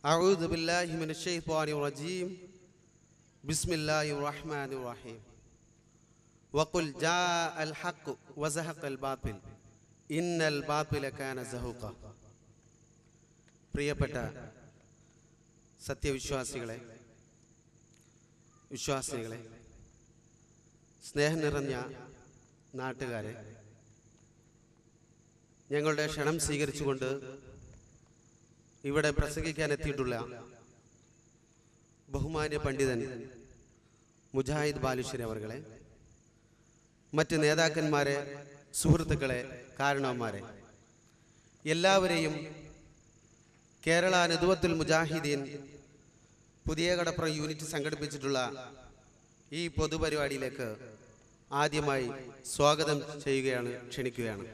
أعوذ بالله من الشيطان الرجيم بسم الله الرحمن الرحيم وقل جاء الحق وزهق الباطل إن الباطل كان زهوقا. പ്രിയപ്പെട്ട സത്യവിശ്വാസികളെ, വിശ്വാസികളെ, സ്നേഹം നിറഞ്ഞ നാട്ടുകാരെ, ഞങ്ങളുടെ ക്ഷണം സ്വീകരിച്ചുകൊണ്ട് ഇവിടെ പ്രസംഗിക്കാൻ എത്തിയിട്ടുള്ള ബഹുമാന്യ പണ്ഡിതൻ മുജാഹിദ് ബാലുശ്ശേരി അവർകളെ, മറ്റ് നേതാക്കന്മാരെ, സുഹൃത്തുക്കളെ, കാരണവന്മാരെ, എല്ലാവരെയും കേരള നദുവത്തുൽ മുജാഹിദീൻ പുതിയ കടപ്പുറം യൂണിറ്റ് സംഘടിപ്പിച്ചിട്ടുള്ള ഈ പൊതുപരിപാടിയിലേക്ക് ആദ്യമായി സ്വാഗതം ചെയ്യുകയാണ്, ക്ഷണിക്കുകയാണ്.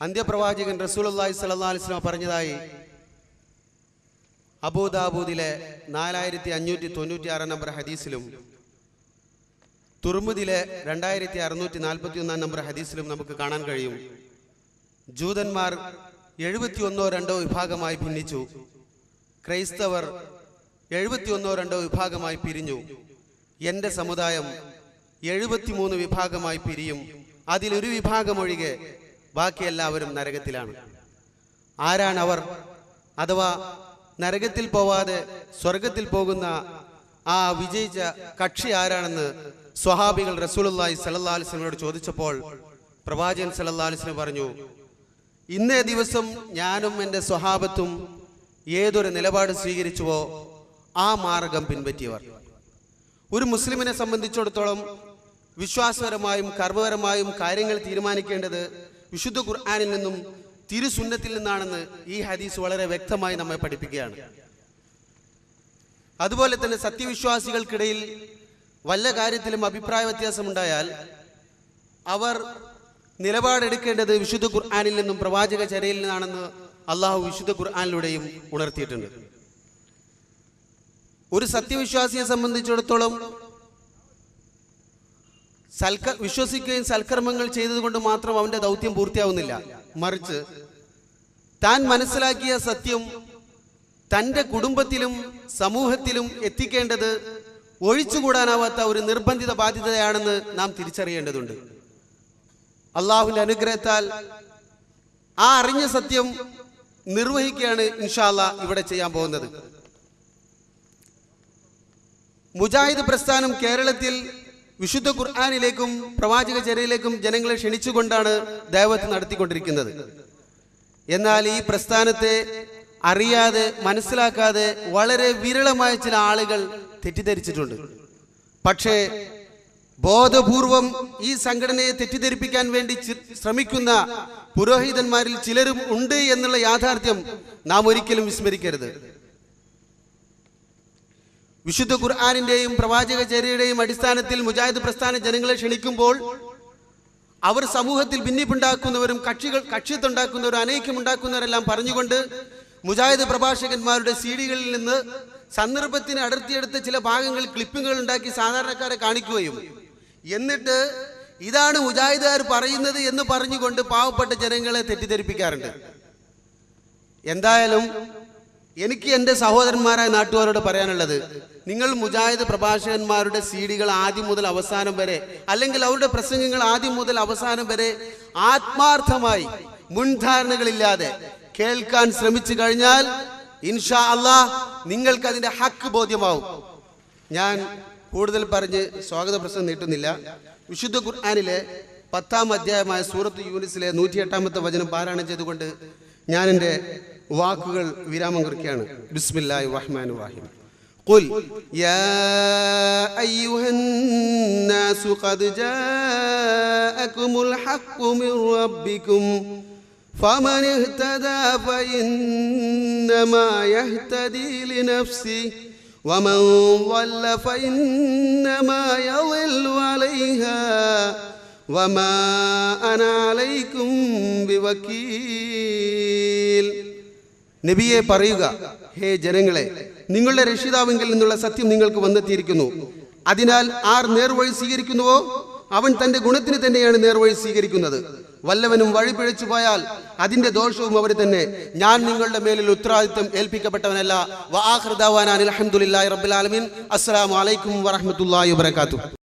അന്ത്യപ്രവാചകൻ റസൂലുള്ളാഹി സ്വല്ലല്ലാഹു അലൈഹി വസല്ലം പറഞ്ഞതായി അബൂദാബൂദിലെ 4596 നമ്പർ ഹദീസിലും തുർമുദിലെ 2641 നമ്പർ ഹദീസിലും നമുക്ക് കാണാൻ കഴിയും. ജൂതന്മാർ 71-2 വിഭാഗമായി ഭിന്നിച്ചു. ക്രൈസ്തവർ 71-2 വിഭാഗമായി പിരിഞ്ഞു. എൻ്റെ സമുദായം 73 വിഭാഗമായി പിരിയും. അതിലൊരു വിഭാഗമൊഴികെ ബാക്കി എല്ലാവരും നരകത്തിലാണ്. ആരാണ് അവർ? അഥവാ നരകത്തിൽ പോവാതെ സ്വർഗത്തിൽ പോകുന്ന ആ വിജയിച്ച കക്ഷി ആരാണെന്ന് സ്വഹാബികൾ റസൂലുള്ളാഹി സ്വല്ലല്ലാഹു അലൈഹി വസല്ലമയോട് ചോദിച്ചപ്പോൾ പ്രവാചകൻ സ്വല്ലല്ലാഹു അലൈഹി വസല്ലം പറഞ്ഞു, ഇന്നേ ദിവസം ഞാനും എൻ്റെ സ്വഹാബത്തും ഏതൊരു നിലപാട് സ്വീകരിച്ചുവോ ആ മാർഗം പിൻപറ്റിയവർ. ഒരു മുസ്ലിമിനെ സംബന്ധിച്ചിടത്തോളം വിശ്വാസപരമായും കർമ്മപരമായും കാര്യങ്ങൾ തീരുമാനിക്കേണ്ടത് വിശുദ്ധ ഖുർആനിൽ നിന്നും തിരുസുന്നത്തിൽ നിന്നാണെന്ന് ഈ ഹദീസ് വളരെ വ്യക്തമായി നമ്മെ പഠിപ്പിക്കുകയാണ്. അതുപോലെ തന്നെ സത്യവിശ്വാസികൾക്കിടയിൽ വല്ല കാര്യത്തിലും അഭിപ്രായ വ്യത്യാസമുണ്ടായാൽ അവർ നിലപാടെടുക്കേണ്ടത് വിശുദ്ധ ഖുർആനിൽ നിന്നും പ്രവാചക ചര്യയിൽ നിന്നാണെന്ന് അള്ളാഹു വിശുദ്ധ ഖുർആനിലൂടെയും ഉണർത്തിയിട്ടുണ്ട്. ഒരു സത്യവിശ്വാസിയെ സംബന്ധിച്ചിടത്തോളം വിശ്വസിക്കുകയും സൽക്കർമ്മങ്ങൾ ചെയ്തതുകൊണ്ട് മാത്രം അവന്റെ ദൗത്യം പൂർത്തിയാവുന്നില്ല. മറിച്ച് താൻ മനസ്സിലാക്കിയ സത്യം തൻ്റെ കുടുംബത്തിലും സമൂഹത്തിലും എത്തിക്കേണ്ടത് ഒഴിച്ചുകൂടാനാവാത്ത ഒരു നിർബന്ധിത ബാധ്യതയാണെന്ന് നാം തിരിച്ചറിയേണ്ടതുണ്ട്. അള്ളാഹുവിന്റെ അനുഗ്രഹത്താൽ ആ അറിഞ്ഞ സത്യം നിർവഹിക്കുകയാണ് ഇൻഷാ അല്ലാഹ് ഇവിടെ ചെയ്യാൻ പോകുന്നത്. മുജാഹിദ് പ്രസ്ഥാനം കേരളത്തിൽ വിശുദ്ധ ഖുർആനിലേക്കും പ്രവാചക ചര്യയിലേക്കും ജനങ്ങളെ ക്ഷണിച്ചുകൊണ്ടാണ് ദഅവത്ത് നടത്തിക്കൊണ്ടിരിക്കുന്നത്. എന്നാൽ ഈ പ്രസ്ഥാനത്തെ അറിയാതെ, മനസ്സിലാക്കാതെ വളരെ വിരളമായ ചില ആളുകൾ തെറ്റിദ്ധരിച്ചിട്ടുണ്ട്. പക്ഷേ ബോധപൂർവം ഈ സംഘടനയെ തെറ്റിദ്ധരിപ്പിക്കാൻ വേണ്ടി ശ്രമിക്കുന്ന പുരോഹിതന്മാരിൽ ചിലരും ഉണ്ട് എന്നുള്ള യാഥാർത്ഥ്യം നാം ഒരിക്കലും വിസ്മരിക്കരുത്. വിശുദ്ധ ഖുർആനിന്റെയും പ്രവാചക ചര്യയുടെയും അടിസ്ഥാനത്തിൽ മുജാഹിദ് പ്രസ്ഥാന ജനങ്ങളെ ക്ഷണിക്കുമ്പോൾ അവർ സമൂഹത്തിൽ ഭിന്നിപ്പുണ്ടാക്കുന്നവരും കക്ഷിത്തുണ്ടാക്കുന്നവരും അനൈക്യമുണ്ടാക്കുന്നവരെല്ലാം പറഞ്ഞുകൊണ്ട് മുജാഹിദ് പ്രഭാഷകന്മാരുടെ സീഡികളിൽ നിന്ന് സന്ദർഭത്തിന് അടർത്തിയെടുത്ത ചില ഭാഗങ്ങൾ ക്ലിപ്പിങ്ങുകൾ ഉണ്ടാക്കി സാധാരണക്കാരെ കാണിക്കുകയും എന്നിട്ട് ഇതാണ് മുജാഹിദുകാർ പറയുന്നത് എന്ന് പറഞ്ഞുകൊണ്ട് പാവപ്പെട്ട ജനങ്ങളെ തെറ്റിദ്ധരിപ്പിക്കാറുണ്ട്. എന്തായാലും എനിക്ക് എൻ്റെ സഹോദരന്മാരായ നാട്ടുകാരോട് പറയാനുള്ളത്, നിങ്ങൾ മുജാഹിദ് പ്രഭാഷകന്മാരുടെ സീഡികൾ ആദ്യം മുതൽ അവസാനം വരെ, അല്ലെങ്കിൽ അവരുടെ പ്രസംഗങ്ങൾ ആദ്യം മുതൽ അവസാനം വരെ ആത്മാർത്ഥമായി മുൻധാരണകളില്ലാതെ കേൾക്കാൻ ശ്രമിച്ചു കഴിഞ്ഞാൽ ഇൻഷാ അല്ലാഹ് നിങ്ങൾക്ക് അതിന്റെ ഹക്ക് ബോധ്യമാവും. ഞാൻ കൂടുതൽ പറഞ്ഞ് സ്വാഗത പ്രസംഗം നീട്ടുന്നില്ല. വിശുദ്ധ ഖുർആനിലെ 10-ാം അധ്യായമായ സൂറത്ത് യൂനിസിലെ 108-ാമത്തെ വചനം പാരായണം ചെയ്തുകൊണ്ട് ഞാൻ എൻ്റെ വാക്കുകൾ വിരാമം കുറിക്കുകയാണ്. ബിസ്മില്ലാഹിർ റഹ്മാനിർ റഹീം. ഖുൽ യാ അയ്യുഹന്നാസു ഖദ് ജാഅകുമുൽ ഹഖ്ഖു മിർ റബ്ബികും ഫമൻ ഇഹ്തദാ ഫഇന്നമാ യഹ്തദി ലിനഫ്സിഹി വമൻ ളല്ല ഫഇന്നമാ യളില്ലു അലൈഹാ വമാ അന അലൈക്കും ബിവകീൽ. നബിയെ പറയുക, ഹേ ജനങ്ങളെ, നിങ്ങളുടെ രക്ഷിതാവിങ്കിൽ നിന്നുള്ള സത്യം നിങ്ങൾക്ക് വന്നെത്തിയിരിക്കുന്നു. അതിനാൽ ആർ നേർവഴി സ്വീകരിക്കുന്നുവോ അവൻ തന്റെ ഗുണത്തിന് തന്നെയാണ് നേർവഴി സ്വീകരിക്കുന്നത്. വല്ലവനും വഴിപിഴച്ചു പോയാൽ അതിന്റെ ദോഷവും അവർ തന്നെ. ഞാൻ നിങ്ങളുടെ മേലിൽ ഉത്തരവാദിത്വം ഏൽപ്പിക്കപ്പെട്ടവനല്ല. വആഖിറു ദഅവാനാ അൽഹംദുലില്ലാഹി റബ്ബിൽ ആലമീൻ. അസ്സലാമു അലൈക്കും വറഹ്മത്തുള്ളാഹി വബറകാതുഹു.